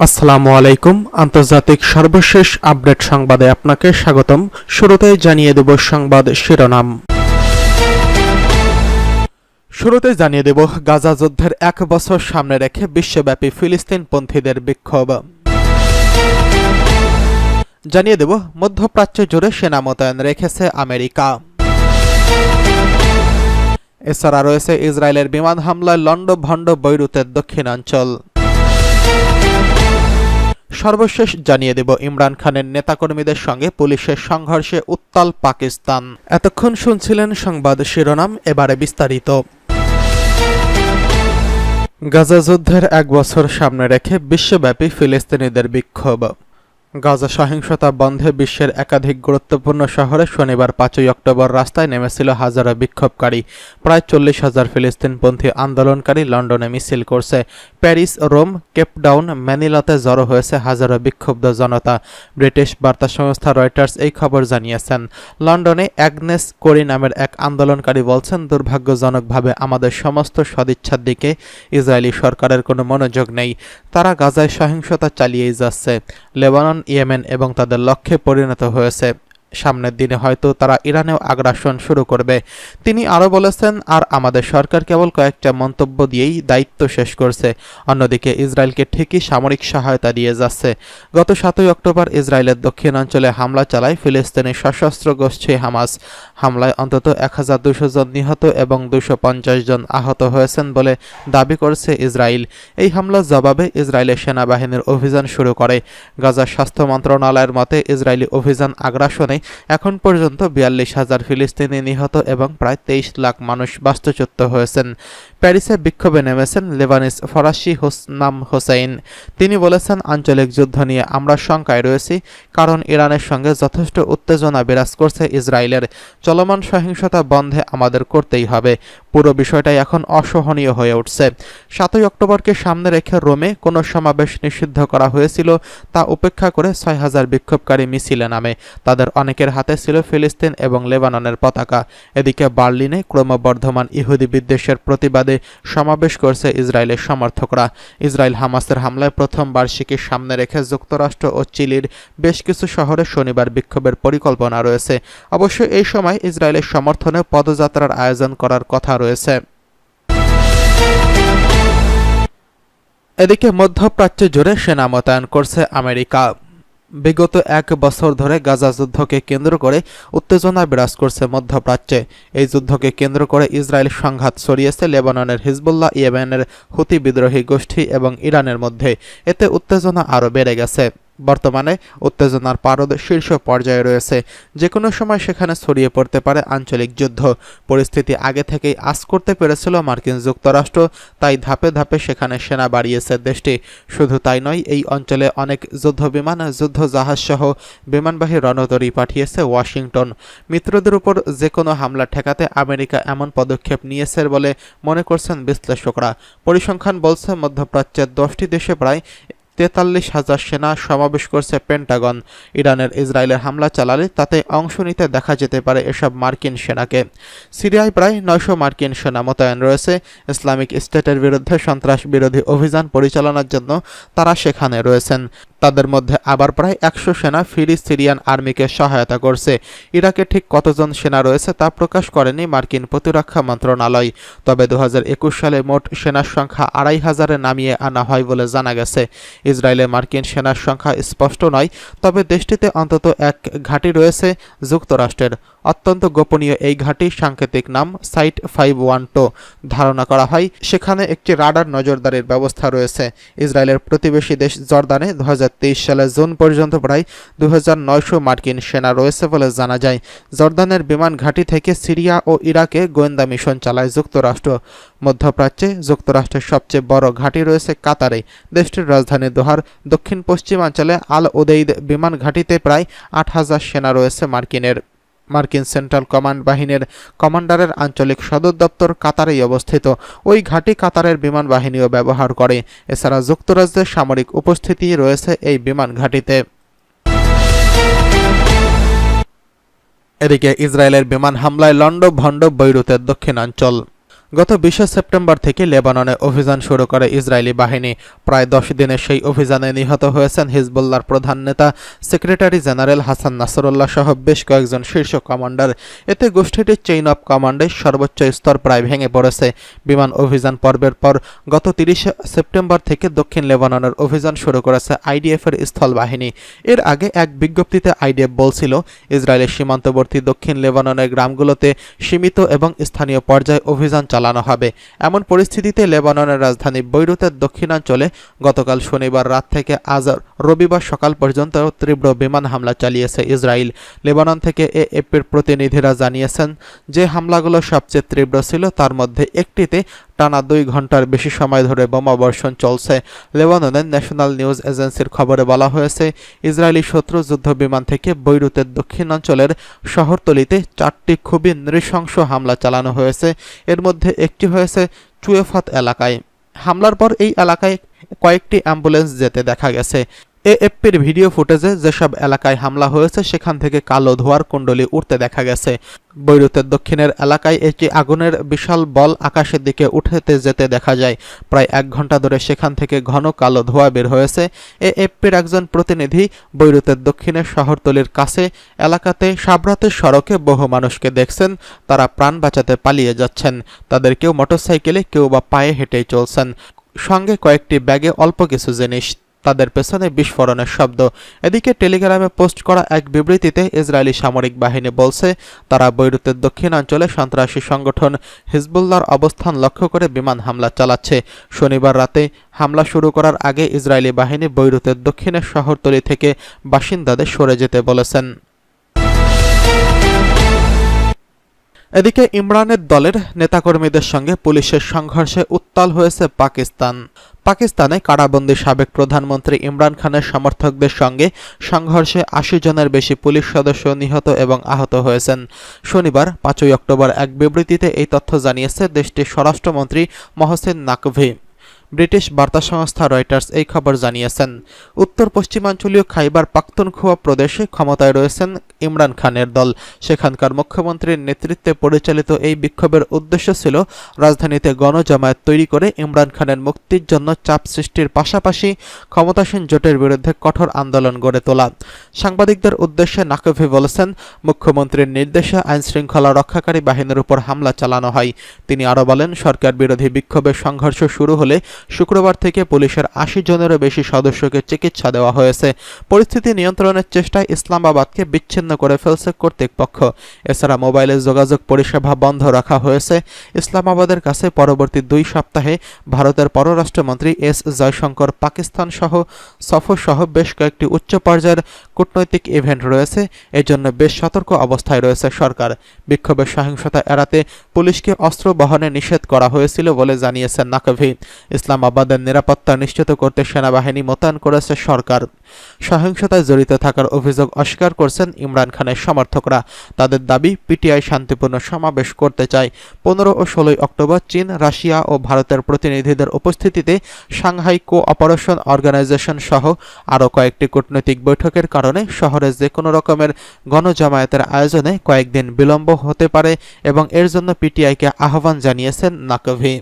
আসসালামু আলাইকুম। আন্তর্জাতিক সর্বশেষ আপডেট সংবাদে আপনাকে স্বাগতম। শুরুতেই জানিয়ে দেব সংবাদ শিরোনাম। গাজা যুদ্ধের 1 বছর সামনে রেখে বিশ্বব্যাপী ফিলিস্তিনপন্থীদের বিক্ষোভ। জানিয়ে দেব মধ্যপ্রাচ্য জুড়ে সেনা মোতায়েন রেখেছে আমেরিকা। এছাড়া রয়েছে ইসরায়েলের বিমান হামলায় লন্ডভন্ড বৈরুতের দক্ষিণাঞ্চল। সর্বশেষ জানিয়ে দেব ইমরান খানের নেতাকর্মীদের সঙ্গে পুলিশের সংঘর্ষে উত্তাল পাকিস্তান। এতক্ষণ শুনছিলেন সংবাদ শিরোনাম, এবারে বিস্তারিত। গাজা যুদ্ধের 1 বছর সামনে রেখে বিশ্বব্যাপী ফিলিস্তিনিদের বিক্ষোভ। গাজা সহিংসতা বন্ধে বিশ্বের একাধিক গুরুত্বপূর্ণ শহরে শনিবার 5 অক্টোবর রাস্তায় নেমেছিল হাজারো বিক্ষোভকারী। প্রায় 40,000 ফিলিস্তিনপন্থী আন্দোলনকারী লন্ডনে মিছিল করছে। প্যারিস, রোম, কেপটাউন, ম্যানিলাতে জড়ো হয়েছে হাজারো বিক্ষুব্ধ জনতা। ব্রিটিশ বার্তা সংস্থা রয়টার্স এই খবর জানিয়েছেন। লন্ডনে অ্যাগনেস কোরি নামের এক আন্দোলনকারী বলছেন, দুর্ভাগ্যজনকভাবে আমাদের সমস্ত সদিচ্ছার দিকে ইসরায়েলি সরকারের কোনো মনোযোগ নেই। তারা গাজায় সহিংসতা চালিয়েই যাচ্ছে। লেবানন, ইয়েমেন এবং তাদের লক্ষ্যে পরিণত হয়েছে। সামনের দিনে হয়তো তারা ইরানেও আগ্রাসন শুরু করবে। তিনি আরও বলেছেন, আর আমাদের সরকার কেবল কয়েকটা মন্তব্য দিয়েই দায়িত্ব শেষ করছে। অন্যদিকে ইসরায়েলকে ঠিকই সামরিক সহায়তা দিয়ে যাচ্ছে। গত 7 অক্টোবর ইসরায়েলের দক্ষিণাঞ্চলে হামলা চালায় ফিলিস্তিনি সশস্ত্র গোষ্ঠী হামাস। হামলায় অন্তত 1200 জন নিহত এবং 250 জন আহত হয়েছেন বলে দাবি করেছে ইসরায়েল। এই হামলার জবাবে ইসরায়েলের সেনাবাহিনীর অভিযান শুরু করে। গাজার স্বাস্থ্য মন্ত্রণালয়ের মতে ইসরায়েলি অভিযান আগ্রাসনে এখন পর্যন্ত 42,000 ফিলিস্তিনি নিহত এবং প্রায় 23 লাখ মানুষ বাস্তুচ্যুত হয়েছেন। প্যারিসে বিক্ষোভে নেমেছেন লেবানিজ ফরাসি হোসনাম হোসেইন। তিনি বলেছেন, আঞ্চলিক যুদ্ধ নিয়ে আমরা শঙ্কায় রয়েছি, কারণ ইরানের সঙ্গে যথেষ্ট উত্তেজনা বিরাজ করছে ইসরায়েলের। চলমান সহিংসতা বন্ধে আমাদের করতেই হবে। পুরো বিষয়টাই এখন অসহনীয় হয়ে উঠছে। 7 অক্টোবরকে সামনে রেখে রোমে কোনো সমাবেশ নিষিদ্ধ করা হয়েছিল, তা উপেক্ষা করে 6,000 বিক্ষোভকারী মিছিলে নামে। তাদের অনেকের হাতে ছিল ফিলিস্তিন এবং লেবাননের পতাকা। এদিকে বার্লিনে ক্রমবর্ধমান ইহুদি বিদ্বেষের প্রতিবাদে সমাবেশ করছে ইসরায়েলের সমর্থকরা। ইসরায়েল হামাসের হামলায় প্রথম বার্ষিকীর সামনে রেখে যুক্তরাষ্ট্র ও চিলির বেশ কিছু শহরে শনিবার বিক্ষোভের পরিকল্পনা রয়েছে। অবশ্য এই সময় ইসরায়েলের সমর্থনে পদযাত্রার আয়োজন করার কথা রয়েছে। এদিকে মধ্যপ্রাচ্য জুড়ে সেনা মোতায়েন করছে আমেরিকা। বিগত 1 বছর ধরে গাজা যুদ্ধকে কেন্দ্র করে উত্তেজনা বিরাজ করছে মধ্যপ্রাচ্যে। এই যুদ্ধকে কেন্দ্র করে ইসরায়েল সংঘাত ছড়িয়েছে লেবাননের হিজবুল্লাহ, ইয়েমেনের হুতি বিদ্রোহী গোষ্ঠী এবং ইরানের মধ্যে। এতে উত্তেজনা আরও বেড়ে গেছে। বর্তমানে উত্তেজনার পারদ শীর্ষ পর্যায়ে রয়েছে। যে কোনো সময় সেখানে ছড়িয়ে পড়তে পারে আঞ্চলিক যুদ্ধ। পরিস্থিতি আগে থেকেই আঁচ করতে পেরেছিল মার্কিন যুক্তরাষ্ট্র, তাই ধাপে ধাপে সেখানে সেনা বাড়িয়েছে দেশটি। শুধু তাই নয়, এই অঞ্চলে অনেক যুদ্ধবিমান, যুদ্ধজাহাজ সহ বিমানবাহী রণতরী পাঠিয়েছে ওয়াশিংটন। মিত্রদের উপর যে কোনো হামলা ঠেকাতে আমেরিকা এমন পদক্ষেপ নিয়েছে বলে মনে করছেন বিশ্লেষকরা। পরিসংখ্যান বলছে, মধ্যপ্রাচ্যের 10টি দেশে প্রায় 43,000 সেনা সমাবেশ করছে পেন্টাগন। ইরানের ইসরায়েলের হামলা চালালে তাতে অংশ নিতে দেখা যেতে পারে এসব মার্কিন সেনাকে। সিরিয়ায় প্রায় 900 মার্কিন সেনা মোতায়েন রয়েছে। ইসলামিক স্টেটের বিরুদ্ধে সন্ত্রাস বিরোধী অভিযান পরিচালনার জন্য তারা সেখানে রয়েছেন। তাদের মধ্যে আবার প্রায় 100 সেনা ফ্রি সিরিয়ান আর্মিকে সহায়তা করছে। ইরাকে ঠিক কতজন সেনা রয়েছে তা প্রকাশ করেনি মার্কিন প্রতিরক্ষা মন্ত্রণালয়। তবে 2021 সালে মোট সেনার সংখ্যা 2,500-এ নামিয়ে আনা হয় বলে জানা গেছে। ইসরায়েলে মার্কিন সেনার সংখ্যা স্পষ্ট নয়, তবে দেশটিতে অন্তত এক ঘাঁটি রয়েছে যুক্তরাষ্ট্রের। অত্যন্ত গোপনীয় এই ঘাঁটির সাংকেতিক নাম সাইট 512। ধারণা করা হয় সেখানে একটি রাডার নজরদারির ব্যবস্থা রয়েছে। ইসরায়েলের প্রতিবেশী দেশ জর্দানে 2023 সালের জুন পর্যন্ত প্রায় 2,900 মার্কিন সেনা রয়েছে বলে জানা যায়। জর্দানের বিমান ঘাঁটি থেকে সিরিয়া ও ইরাকে গোয়েন্দা মিশন চালায় যুক্তরাষ্ট্র। মধ্যপ্রাচ্যে যুক্তরাষ্ট্রের সবচেয়ে বড় ঘাঁটি রয়েছে কাতারে। দেশটির রাজধানী দোহার দক্ষিণ পশ্চিমাঞ্চলে আল উদেইদ বিমান ঘাঁটিতে প্রায় 8,000 সেনা রয়েছে মার্কিন সেন্ট্রাল কমান্ড বাহিনীর কমান্ডারের আঞ্চলিক সদর দপ্তর কাতারেই অবস্থিত। ওই ঘাঁটি কাতারের বিমান বাহিনীও ব্যবহার করে। এছাড়া যুক্তরাজ্যের সামরিক উপস্থিতি রয়েছে এই বিমান ঘাঁটিতে। এদিকে ইসরায়েলের বিমান হামলায় লণ্ডভণ্ড বৈরুতের দক্ষিণাঞ্চল। গত 20 সেপ্টেম্বর থেকে লেবাননে অভিযান শুরু করে ইসরায়েলি বাহিনী। প্রায় 10 দিনের সেই অভিযানে নিহত হয়েছেন হিজবুল্লাহর প্রধান নেতা সেক্রেটারি জেনারেল হাসান নাসরুল্লাহ সহ বেশ কয়েকজন শীর্ষ কমান্ডার। এতে গোষ্ঠীটির চেইন অব কমান্ডের সর্বোচ্চ স্তর প্রায় ভেঙে পড়েছে। বিমান অভিযান পর্বের পর গত 30 সেপ্টেম্বর থেকে দক্ষিণ লেবাননের অভিযান শুরু করেছে আইডিএফের স্থল বাহিনী। এর আগে এক বিজ্ঞপ্তিতে আইডিএফ বলছিল, ইসরায়েলের সীমান্তবর্তী দক্ষিণ লেবাননের গ্রামগুলোতে সীমিত এবং স্থানীয় পর্যায়ে অভিযান চালানো হবে। এমন পরিস্থিতিতে লেবাননের রাজধানী বৈরুতের দক্ষিণাঞ্চলে গতকাল শনিবার রাত থেকে আজ রবিবার সকাল পর্যন্ত তীব্র বিমান হামলা চালিয়েছে ইসরায়েল। লেবানন থেকে এএফপির প্রতিনিধিরা জানিয়েছেন যে হামলাগুলো সবচেয়ে তীব্র ছিল, তার মধ্যে একটিতে টানা 2 ঘন্টার বেশি সময় ধরে বোমাবর্ষণ চলছে। লেবাননের ন্যাশনাল নিউজ এজেন্সির খবরে বলা হয়েছে, ইসরায়েলি শত্রু যুদ্ধ বিমান থেকে বৈরুতের দক্ষিণাঞ্চলের শহরতলিতে 4টি খুবই নৃশংস হামলা চালানো হয়েছে। এর মধ্যে একটি হয়েছে চুয়েফাত এলাকায়। হামলার পর এই এলাকায় কয়েকটি অ্যাম্বুলেন্স যেতে দেখা গেছে। এএফপির ভিডিও ফুটেজে যেসব এলাকায় হামলা হয়েছে সেখান থেকে কালো ধোঁয়ার কুণ্ডলী উঠতে দেখা গেছে। বৈরুতের দক্ষিণের এলাকায় একটি আগুনের বিশাল বল আকাশের দিকে উঠতে যেতে দেখা যায়। প্রায় 1 ঘন্টা ধরে সেখান থেকে ঘন কালো ধোঁয়া বের হয়েছে। এএফপির একজন প্রতিনিধি বৈরুতের দক্ষিণের শহরতলির কাছে এলাকাতে সাবরাতের সড়কে বহু মানুষকে দেখছেন, তারা প্রাণ বাঁচাতে পালিয়ে যাচ্ছেন। তাদের কেউ মোটরসাইকেলে, কেউ বা পায়ে হেঁটেই চলছেন, সঙ্গে কয়েকটি ব্যাগে অল্প কিছু জিনিস, তাদের পেছনে বিস্ফোরণের শব্দ। এদিকে টেলিগ্রামে পোস্ট করা এক বিবৃতিতে ইসরায়েলি সামরিক বাহিনী বলছে, তারা বৈরুতের দক্ষিণাঞ্চলে সন্ত্রাসী সংগঠন হিজবুল্লাহর অবস্থান লক্ষ্য করে বিমান হামলা চালাচ্ছে। শনিবার রাতে হামলা শুরু করার আগে ইসরায়েলি বাহিনী বৈরুতের দক্ষিণের শহরতলি থেকে বাসিন্দাদের সরে যেতে বলেছেন। এদিকে ইমরানের দলের নেতাকর্মীদের সঙ্গে পুলিশের সংঘর্ষে উত্তাল হয়েছে পাকিস্তান। পাকিস্তানে কারাবন্দী সাবেক প্রধানমন্ত্রী ইমরান খানের সমর্থকদের সঙ্গে সংঘর্ষে 80 জনের বেশি পুলিশ সদস্য নিহত এবং আহত হয়েছেন। শনিবার 5 অক্টোবর এক বিবৃতিতে এই তথ্য জানিয়েছে দেশটির স্বরাষ্ট্রমন্ত্রী মহসিন নাকভি। ব্রিটিশ বার্তা সংস্থা রয়টার্স এই খবর জানিয়েছেন। উত্তর পশ্চিমাঞ্চলীয় খাইবার পাখতুনখোয়া প্রদেশে ক্ষমতায় রয়েছেন ইমরান খানের দল। সেখানকার মুখ্যমন্ত্রীর নেতৃত্বে পরিচালিত এই বিক্ষোভের উদ্দেশ্য ছিল রাজধানীতে গণজামায়াত তৈরি করে ইমরান খানের মুক্তির জন্য চাপ সৃষ্টির পাশাপাশি ক্ষমতাসীন জোটের বিরুদ্ধে কঠোর আন্দোলন গড়ে তোলা। সাংবাদিকদের উদ্দেশ্যে নাকভি বলেছেন, মুখ্যমন্ত্রীর নির্দেশে আইনশৃঙ্খলা রক্ষাকারী বাহিনীর উপর হামলা চালানো হয়। তিনি আরও বলেন, সরকার বিরোধী বিক্ষোভের সংঘর্ষ শুরু হলে শুক্রবার থেকে পুলিশের 80 জনেরও বেশি সদস্যকে চিকিৎসা দেওয়া হয়েছে। পরিস্থিতি নিয়ন্ত্রণের চেষ্টায় ইসলামাবাদকে বিচ্ছিন্ন করে ফেলছে কর্তৃপক্ষ। এছাড়া মোবাইলে যোগাযোগ পরিষেবা বন্ধ রাখা হয়েছে। ইসলামাবাদের কাছে পরবর্তী 2 সপ্তাহে ভারতের পররাষ্ট্রমন্ত্রী এস জয়শঙ্কর পাকিস্তান সফর বেশ কয়েকটি উচ্চ পর্যায়ের কূটনৈতিক ইভেন্ট রয়েছে। এজন্য বেশ সতর্ক অবস্থায় রয়েছে সরকার। বিক্ষোভের সহিংসতা এড়াতে পুলিশকে অস্ত্র বহনে নিষেধ করা হয়েছিল বলে জানিয়েছেন নাকভি। ইসলামাবাদের নিরাপত্তা নিশ্চিত করতে সেনাবাহিনী মোতায়েন করেছে সরকার। সহিংসতায় জড়িত থাকার অভিযোগ অস্বীকার করছেন ইমরান খানের সমর্থকরা। তাদের দাবি, পিটিআই শান্তিপূর্ণ সমাবেশ করতে চায়। 15 ও 16 অক্টোবর চীন, রাশিয়া ও ভারতের প্রতিনিধিদের উপস্থিতিতে সাংহাই কোঅপারেশন অর্গানাইজেশন সহ আরও কয়েকটি কূটনৈতিক বৈঠকের কারণে শহরে যে কোনো রকমের গণজামায়াতের আয়োজনে কয়েকদিন বিলম্ব হতে পারে এবং এর জন্য পিটিআইকে আহ্বান জানিয়েছেন নাকভি।